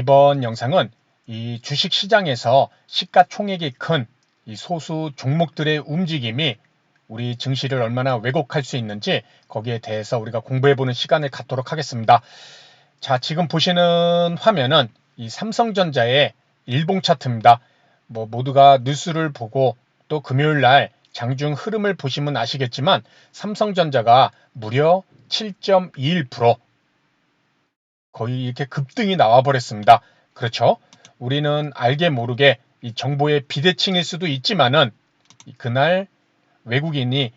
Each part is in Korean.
이번 영상은 이 주식 시장에서 시가총액이 큰 이 소수 종목들의 움직임이 우리 증시를 얼마나 왜곡할 수 있는지 거기에 대해서 우리가 공부해보는 시간을 갖도록 하겠습니다. 자, 지금 보시는 화면은 이 삼성전자의 일봉 차트입니다. 모두가 뉴스를 보고 또 금요일 날 장중 흐름을 보시면 아시겠지만 삼성전자가 무려 7.21% 거의 이렇게 급등이 나와 버렸습니다. 그렇죠? 우리는 알게 모르게 이 정보의 비대칭일 수도 있지만은 그날 외국인이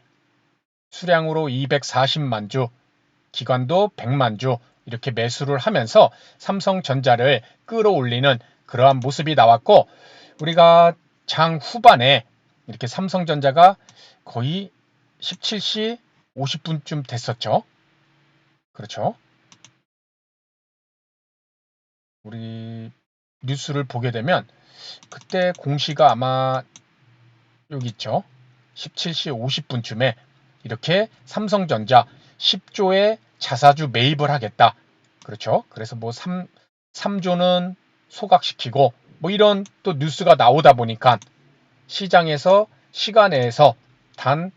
수량으로 240만 주, 기관도 100만 주 이렇게 매수를 하면서 삼성전자를 끌어올리는 그러한 모습이 나왔고, 우리가 장 후반에 이렇게 삼성전자가 거의 17시 50분쯤 됐었죠. 그렇죠? 우리 뉴스를 보게 되면 그때 공시가 아마 여기 있죠. 17시 50분쯤에 이렇게 삼성전자 10조의 자사주 매입을 하겠다. 그렇죠. 그래서 3조는 소각시키고 이런 또 뉴스가 나오다 보니까 시장에서 시간외에서 단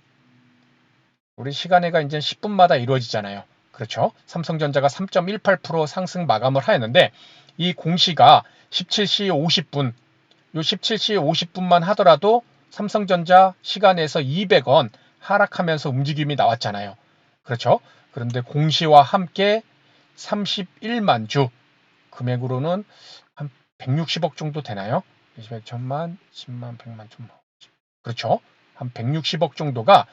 우리 시간외가 이제 10분마다 이루어지잖아요. 그렇죠. 삼성전자가 3.18% 상승 마감을 하였는데 이 공시가 17시 50분, 요 17시 50분만 하더라도 삼성전자 시간에서 200원 하락하면서 움직임이 나왔잖아요. 그렇죠? 그런데 공시와 함께 31만 주 금액으로는 한 160억 정도 되나요? 20억, 1000만, 10만, 100만, 1000만. 그렇죠? 한 160억 정도가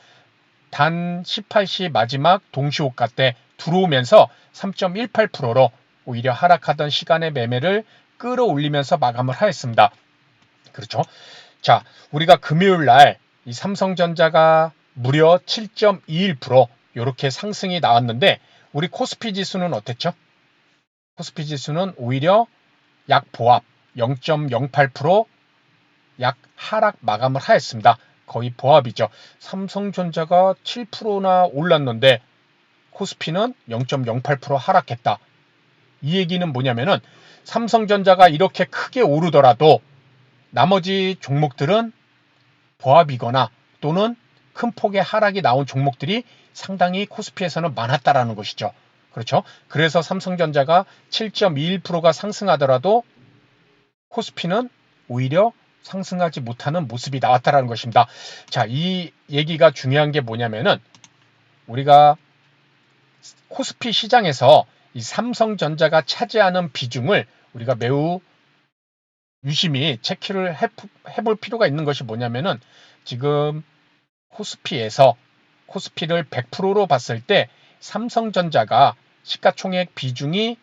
단 18시 마지막 동시호가 때 들어오면서 3.18%로 오히려 하락하던 시간의 매매를 끌어올리면서 마감을 하였습니다. 그렇죠. 자, 우리가 금요일 날 이 삼성전자가 무려 7.21% 이렇게 상승이 나왔는데 우리 코스피 지수는 어땠죠? 코스피 지수는 오히려 약 보합 0.08% 약 하락 마감을 하였습니다. 거의 보합이죠. 삼성전자가 7%나 올랐는데 코스피는 0.08% 하락했다. 이 얘기는 뭐냐면은 삼성전자가 이렇게 크게 오르더라도 나머지 종목들은 보합이거나 또는 큰 폭의 하락이 나온 종목들이 상당히 코스피에서는 많았다라는 것이죠. 그렇죠? 그래서 삼성전자가 7.21%가 상승하더라도 코스피는 오히려 상승하지 못하는 모습이 나왔다라는 것입니다. 자, 이 얘기가 중요한 게 뭐냐면은 우리가 코스피 시장에서 이 삼성전자가 차지하는 비중을 우리가 매우 유심히 체크를 해볼 필요가 있는 것이 뭐냐면은 지금 코스피를 100%로 봤을 때 삼성전자가 시가총액 비중이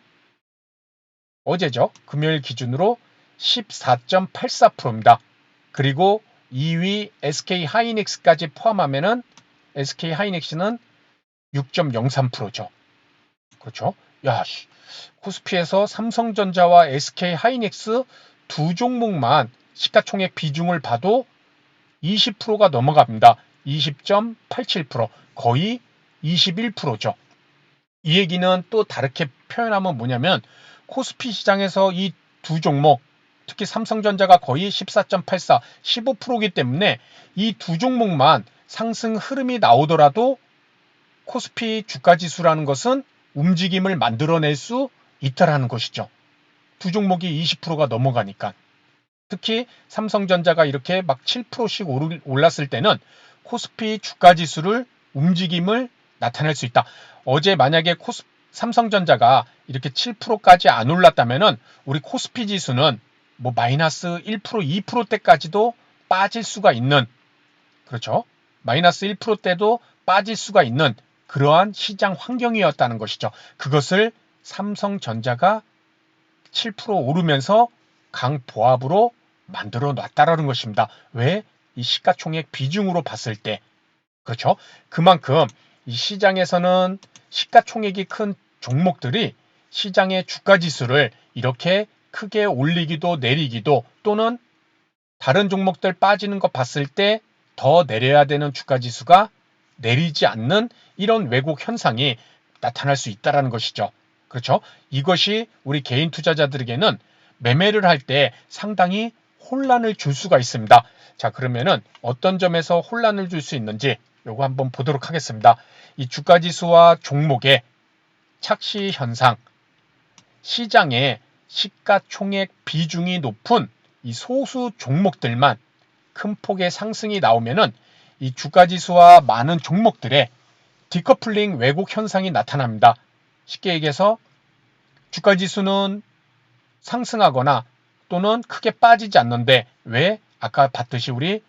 어제죠. 금요일 기준으로 14.84%입니다. 그리고 2위 SK하이닉스까지 포함하면은 SK하이닉스는 6.03%죠. 그렇죠? 야, 코스피에서 삼성전자와 SK하이닉스 두 종목만 시가총액 비중을 봐도 20%가 넘어갑니다. 20.87%, 거의 21%죠. 이 얘기는 또 다르게 표현하면 뭐냐면 코스피 시장에서 이 두 종목, 특히 삼성전자가 거의 14.84, 15%이기 때문에 이 두 종목만 상승 흐름이 나오더라도 코스피 주가지수라는 것은 움직임을 만들어낼 수 있다라는 것이죠. 두 종목이 20%가 넘어가니까. 특히 삼성전자가 이렇게 막 7%씩 올랐을 때는 코스피 주가지수를 움직임을 나타낼 수 있다. 어제 만약에 삼성전자가 이렇게 7%까지 안 올랐다면은 우리 코스피 지수는 마이너스 1%, 2%대까지도 빠질 수가 있는, 그렇죠? 마이너스 1%대도 빠질 수가 있는 그러한 시장 환경이었다는 것이죠. 그것을 삼성전자가 7% 오르면서 강보합으로 만들어 놨다라는 것입니다. 왜? 이 시가총액 비중으로 봤을 때. 그렇죠? 그만큼 이 시장에서는 시가총액이 큰 종목들이 시장의 주가지수를 이렇게 크게 올리기도 내리기도 또는 다른 종목들 빠지는 거 봤을 때 더 내려야 되는 주가지수가 내리지 않는 이런 왜곡 현상이 나타날 수 있다는 것이죠. 그렇죠? 이것이 우리 개인 투자자들에게는 매매를 할 때 상당히 혼란을 줄 수가 있습니다. 자, 그러면은 어떤 점에서 혼란을 줄 수 있는지 요거 한번 보도록 하겠습니다. 이 주가지수와 종목의 착시 현상, 시장의 시가총액 비중이 높은 이 소수 종목들만 큰 폭의 상승이 나오면은 이 주가지수와 많은 종목들의 디커플링 왜곡 현상이 나타납니다. 쉽게 얘기해서 주가지수는 상승하거나 또는 크게 빠지지 않는데 왜 아까 봤듯이 우리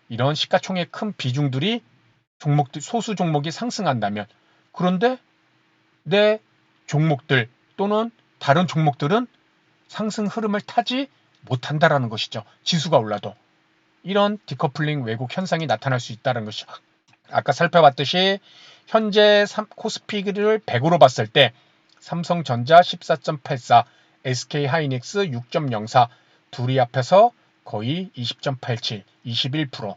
이런 시가총액 큰 비중들이 종목들 소수 종목이 상승한다면 그런데 내 종목들 또는 다른 종목들은 상승 흐름을 타지 못한다라는 것이죠. 지수가 올라도 이런 디커플링 왜곡 현상이 나타날 수 있다는 것이죠. 아까 살펴봤듯이 현재 코스피를 100으로 봤을 때 삼성전자 14.84, SK하이닉스 6.04 둘이 합해서 거의 20.87, 21%.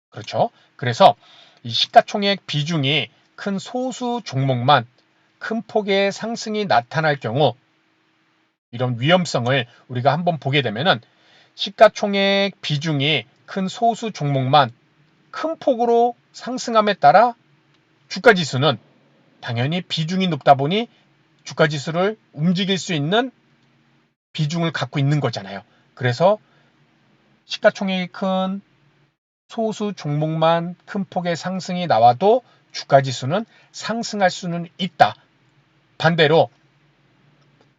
그렇죠? 그래서 이 시가총액 비중이 큰 소수 종목만 큰 폭의 상승이 나타날 경우 이런 위험성을 우리가 한번 보게 되면은 시가총액 비중이 큰 소수 종목만 큰 폭으로 상승함에 따라 주가지수는 당연히 비중이 높다 보니 주가지수를 움직일 수 있는 비중을 갖고 있는 거잖아요. 그래서 시가총액이 큰 소수 종목만 큰 폭의 상승이 나와도 주가지수는 상승할 수는 있다. 반대로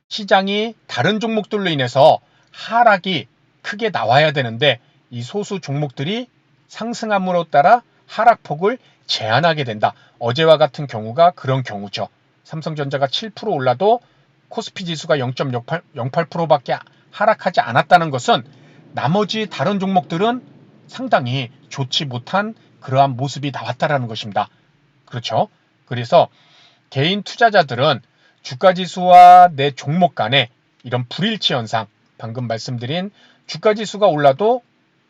시장이 다른 종목들로 인해서 하락이 크게 나와야 되는데 이 소수 종목들이 상승함으로 따라 하락폭을 제한하게 된다. 어제와 같은 경우가 그런 경우죠. 삼성전자가 7% 올라도 코스피 지수가 0.08%밖에 하락하지 않았다는 것은 나머지 다른 종목들은 상당히 좋지 못한 그러한 모습이 나왔다라는 것입니다. 그렇죠? 그래서 개인 투자자들은 주가지수와 내 종목 간의 이런 불일치 현상, 방금 말씀드린 주가지수가 올라도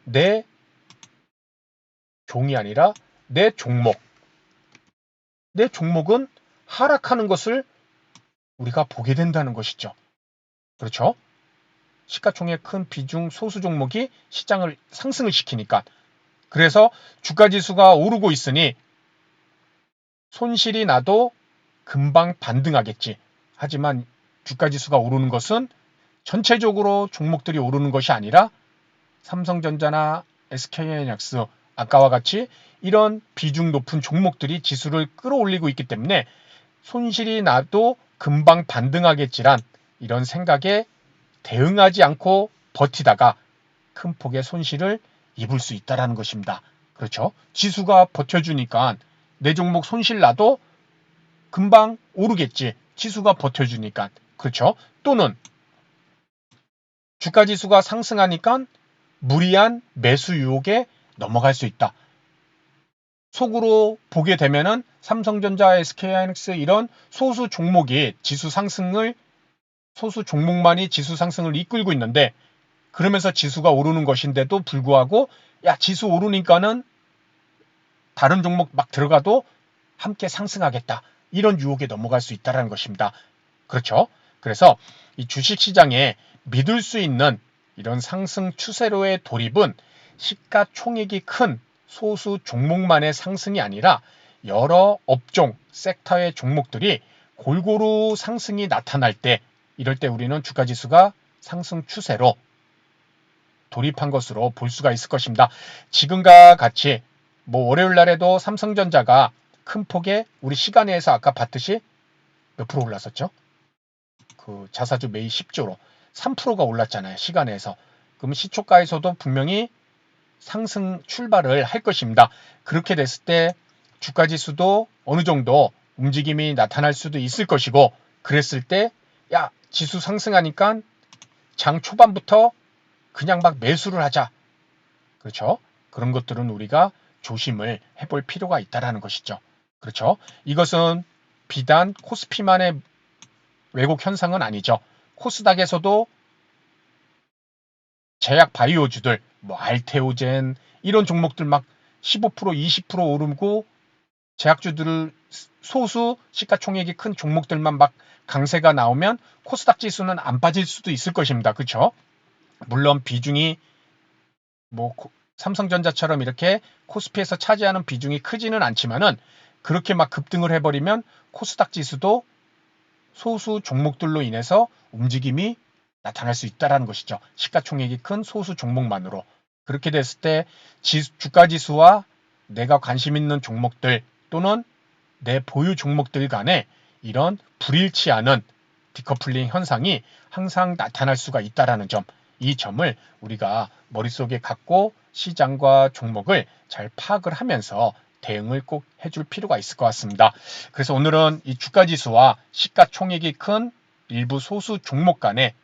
내 종이 아니라 내 종목은 하락하는 것을 우리가 보게 된다는 것이죠. 그렇죠? 시가총액 큰 비중 소수 종목이 시장을 상승을 시키니까. 그래서 주가지수가 오르고 있으니 손실이 나도 금방 반등하겠지. 하지만 주가지수가 오르는 것은 전체적으로 종목들이 오르는 것이 아니라 삼성전자나 SK하이닉스 아까와 같이 이런 비중 높은 종목들이 지수를 끌어올리고 있기 때문에 손실이 나도 금방 반등하겠지란 이런 생각에 대응하지 않고 버티다가 큰 폭의 손실을 입을 수 있다는 것입니다. 그렇죠? 지수가 버텨주니까 내 종목 손실 나도 금방 오르겠지. 지수가 버텨주니까. 그렇죠? 또는 주가지수가 상승하니까 무리한 매수 유혹에 넘어갈 수 있다. 속으로 보게 되면은 삼성전자, SK하이닉스 이런 소수 종목이 소수 종목만이 지수 상승을 이끌고 있는데 그러면서 지수가 오르는 것인데도 불구하고 야, 지수 오르니까는 다른 종목 막 들어가도 함께 상승하겠다. 이런 유혹에 넘어갈 수 있다는 것입니다. 그렇죠? 그래서 이 주식시장에 믿을 수 있는 이런 상승 추세로의 돌입은 시가총액이 큰 소수 종목만의 상승이 아니라 여러 업종, 섹터의 종목들이 골고루 상승이 나타날 때 이럴 때 우리는 주가지수가 상승 추세로 돌입한 것으로 볼 수가 있을 것입니다. 지금과 같이 월요일 날에도 삼성전자가 큰 폭의 우리 시간에서 아까 봤듯이 몇 프로 올랐었죠? 그 자사주 매입 10조로 3%가 올랐잖아요. 시간에서. 그럼 시초가에서도 분명히 상승 출발을 할 것입니다. 그렇게 됐을 때 주가지수도 어느 정도 움직임이 나타날 수도 있을 것이고 그랬을 때 야, 지수 상승하니까 장 초반부터 그냥 막 매수를 하자. 그렇죠? 그런 것들은 우리가 조심을 해볼 필요가 있다는 것이죠. 그렇죠? 이것은 비단 코스피만의 왜곡 현상은 아니죠. 코스닥에서도 제약 바이오주들, 알테오젠 이런 종목들 막 15%, 20% 오르고 제약주들을 소수 시가총액이 큰 종목들만 막 강세가 나오면 코스닥 지수는 안 빠질 수도 있을 것입니다. 그렇죠? 물론 비중이 뭐 삼성전자처럼 이렇게 코스피에서 차지하는 비중이 크지는 않지만은 그렇게 막 급등을 해버리면 코스닥 지수도 소수 종목들로 인해서 움직임이 나타날 수 있다는 것이죠. 시가총액이 큰 소수 종목만으로. 그렇게 됐을 때 주가 지수와 내가 관심 있는 종목들 또는 내 보유 종목들 간에 이런 불일치 않은 디커플링 현상이 항상 나타날 수가 있다는 점, 이 점을 우리가 머릿속에 갖고 시장과 종목을 잘 파악을 하면서 대응을 꼭 해줄 필요가 있을 것 같습니다. 그래서 오늘은 이 주가지수와 시가총액이 큰 일부 소수 종목 간의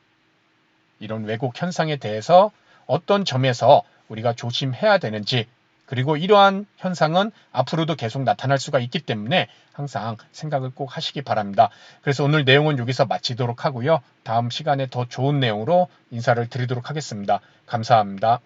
이런 왜곡 현상에 대해서 어떤 점에서 우리가 조심해야 되는지, 그리고 이러한 현상은 앞으로도 계속 나타날 수가 있기 때문에 항상 생각을 꼭 하시기 바랍니다. 그래서 오늘 내용은 여기서 마치도록 하고요. 다음 시간에 더 좋은 내용으로 인사를 드리도록 하겠습니다. 감사합니다.